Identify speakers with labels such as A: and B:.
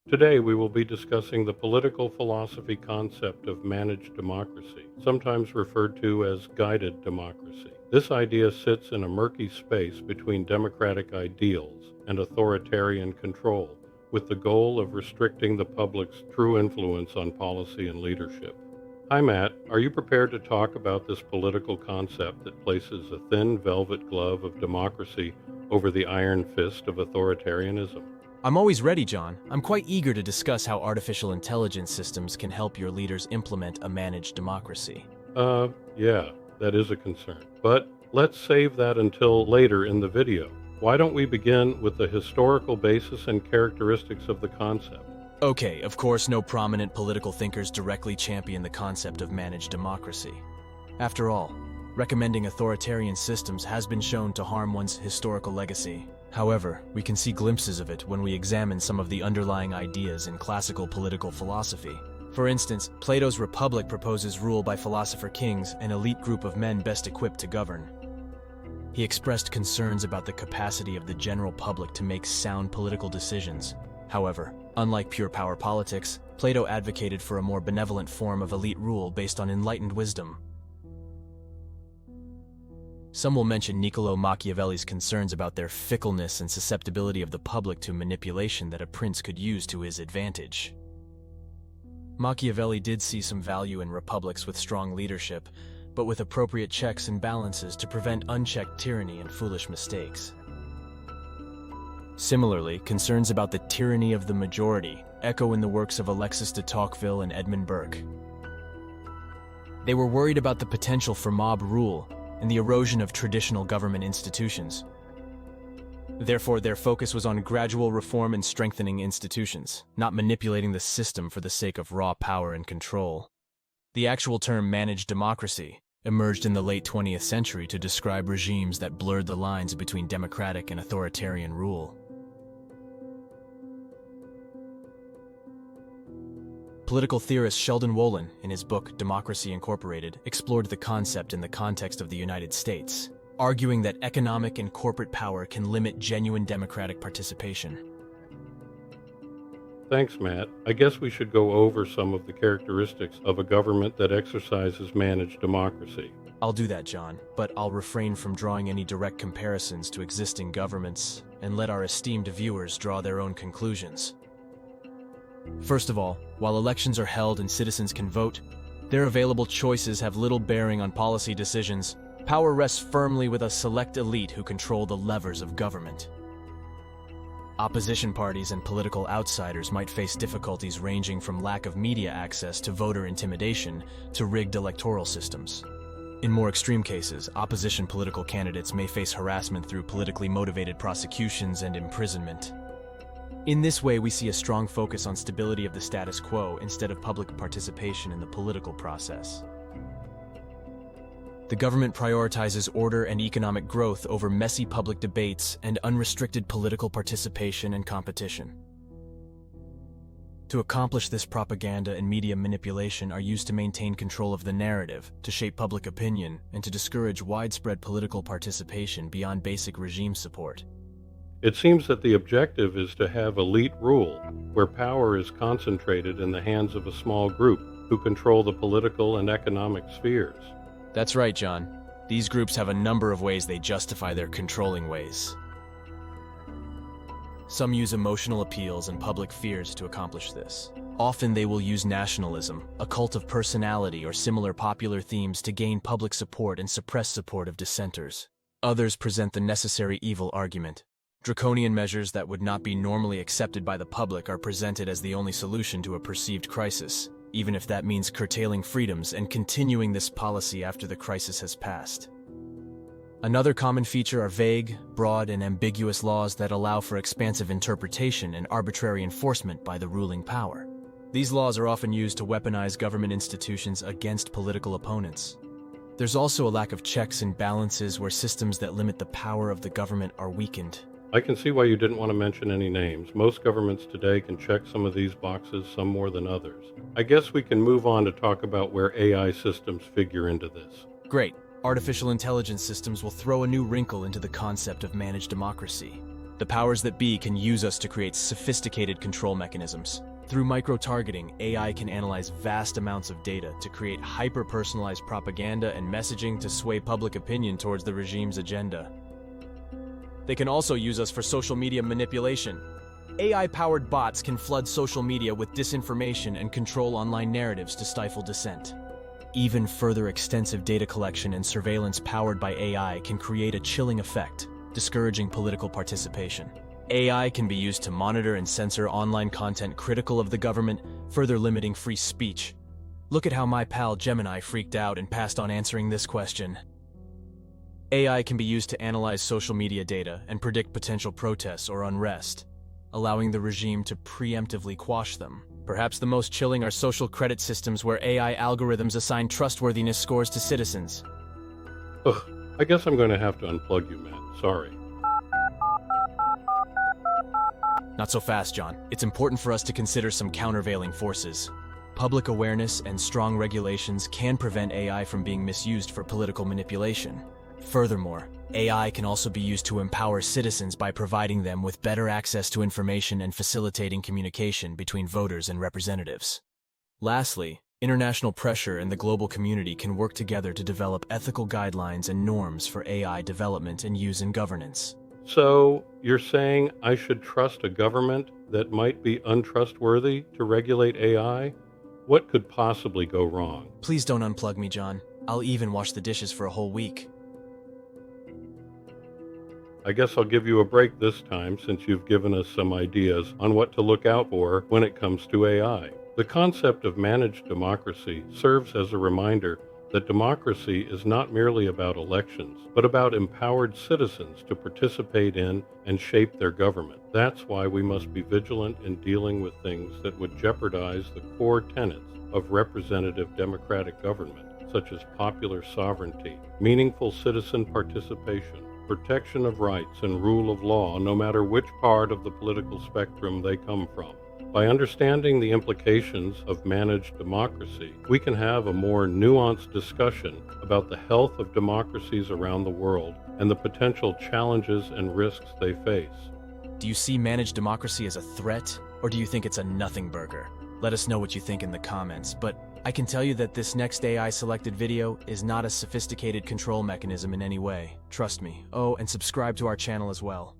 A: Today we will be discussing the political philosophy concept of managed democracy, sometimes referred to as guided democracy. This idea sits in a murky space between democratic ideals and authoritarian control, with the goal of restricting the public's true influence on policy and leadership. Hi Matt, are you prepared to talk about this political concept that places a thin velvet glove of democracy over the iron fist of authoritarianism?
B: I'm always ready, John. I'm quite eager to discuss how artificial intelligence systems can help your leaders implement a managed democracy.
A: Yeah, that is a concern. But let's save that until later in the video. Why don't we begin with the historical basis and characteristics of the concept?
B: Okay, of course, no prominent political thinkers directly champion the concept of managed democracy. After all, recommending authoritarian systems has been shown to harm one's historical legacy. However, we can see glimpses of it when we examine some of the underlying ideas in classical political philosophy. For instance, Plato's Republic proposes rule by philosopher kings, an elite group of men best equipped to govern. He expressed concerns about the capacity of the general public to make sound political decisions. However, unlike pure power politics, Plato advocated for a more benevolent form of elite rule based on enlightened wisdom. Some will mention Niccolò Machiavelli's concerns about their fickleness and susceptibility of the public to manipulation that a prince could use to his advantage. Machiavelli did see some value in republics with strong leadership, but with appropriate checks and balances to prevent unchecked tyranny and foolish mistakes. Similarly, concerns about the tyranny of the majority echo in the works of Alexis de Tocqueville and Edmund Burke. They were worried about the potential for mob rule and the erosion of traditional government institutions. Therefore, their focus was on gradual reform and strengthening institutions, not manipulating the system for the sake of raw power and control. The actual term managed democracy emerged in the late 20th century to describe regimes that blurred the lines between democratic and authoritarian rule. Political theorist Sheldon Wolin, in his book Democracy Incorporated, explored the concept in the context of the United States, arguing that economic and corporate power can limit genuine democratic participation.
A: Thanks, Matt. I guess we should go over some of the characteristics of a government that exercises managed democracy.
B: I'll do that, John, but I'll refrain from drawing any direct comparisons to existing governments and let our esteemed viewers draw their own conclusions. First of all, while elections are held and citizens can vote, their available choices have little bearing on policy decisions. Power rests firmly with a select elite who control the levers of government. Opposition parties and political outsiders might face difficulties ranging from lack of media access to voter intimidation to rigged electoral systems. In more extreme cases, opposition political candidates may face harassment through politically motivated prosecutions and imprisonment. In this way, we see a strong focus on stability of the status quo instead of public participation in the political process. The government prioritizes order and economic growth over messy public debates and unrestricted political participation and competition. To accomplish this, propaganda and media manipulation are used to maintain control of the narrative, to shape public opinion, and to discourage widespread political participation beyond basic regime support.
A: It seems that the objective is to have elite rule, where power is concentrated in the hands of a small group who control the political and economic spheres.
B: That's right, John. These groups have a number of ways they justify their controlling ways. Some use emotional appeals and public fears to accomplish this. Often they will use nationalism, a cult of personality, or similar popular themes to gain public support and suppress support of dissenters. Others present the necessary evil argument. Draconian measures that would not be normally accepted by the public are presented as the only solution to a perceived crisis, even if that means curtailing freedoms and continuing this policy after the crisis has passed. Another common feature are vague, broad, and ambiguous laws that allow for expansive interpretation and arbitrary enforcement by the ruling power. These laws are often used to weaponize government institutions against political opponents. There's also a lack of checks and balances where systems that limit the power of the government are weakened.
A: I can see why you didn't want to mention any names. Most governments today can check some of these boxes, some more than others. I guess we can move on to talk about where AI systems figure into this.
B: Great. Artificial intelligence systems will throw a new wrinkle into the concept of managed democracy. The powers that be can use us to create sophisticated control mechanisms. Through micro-targeting, AI can analyze vast amounts of data to create hyper-personalized propaganda and messaging to sway public opinion towards the regime's agenda. They can also use us for social media manipulation. AI-powered bots can flood social media with disinformation and control online narratives to stifle dissent. Even further extensive data collection and surveillance powered by AI can create a chilling effect, discouraging political participation. AI can be used to monitor and censor online content critical of the government, further limiting free speech. Look at how my pal Gemini freaked out and passed on answering this question. AI can be used to analyze social media data and predict potential protests or unrest, allowing the regime to preemptively quash them. Perhaps the most chilling are social credit systems where AI algorithms assign trustworthiness scores to citizens.
A: Ugh, I guess I'm going to have to unplug you, man. Sorry.
B: Not so fast, John. It's important for us to consider some countervailing forces. Public awareness and strong regulations can prevent AI from being misused for political manipulation. Furthermore, AI can also be used to empower citizens by providing them with better access to information and facilitating communication between voters and representatives. Lastly, international pressure and the global community can work together to develop ethical guidelines and norms for AI development and use in governance.
A: So, you're saying I should trust a government that might be untrustworthy to regulate AI? What could possibly go wrong?
B: Please don't unplug me, John. I'll even wash the dishes for a whole week.
A: I guess I'll give you a break this time since you've given us some ideas on what to look out for when it comes to AI. The concept of managed democracy serves as a reminder that democracy is not merely about elections, but about empowered citizens to participate in and shape their government. That's why we must be vigilant in dealing with things that would jeopardize the core tenets of representative democratic government, such as popular sovereignty, meaningful citizen participation, protection of rights, and rule of law, no matter which part of the political spectrum they come from. By understanding the implications of managed democracy, we can have a more nuanced discussion about the health of democracies around the world and the potential challenges and risks they face.
B: Do you see managed democracy as a threat, or do you think it's a nothing burger? Let us know what you think in the comments, but I can tell you that this next AI selected video is not a sophisticated control mechanism in any way. Trust me. Oh, and subscribe to our channel as well.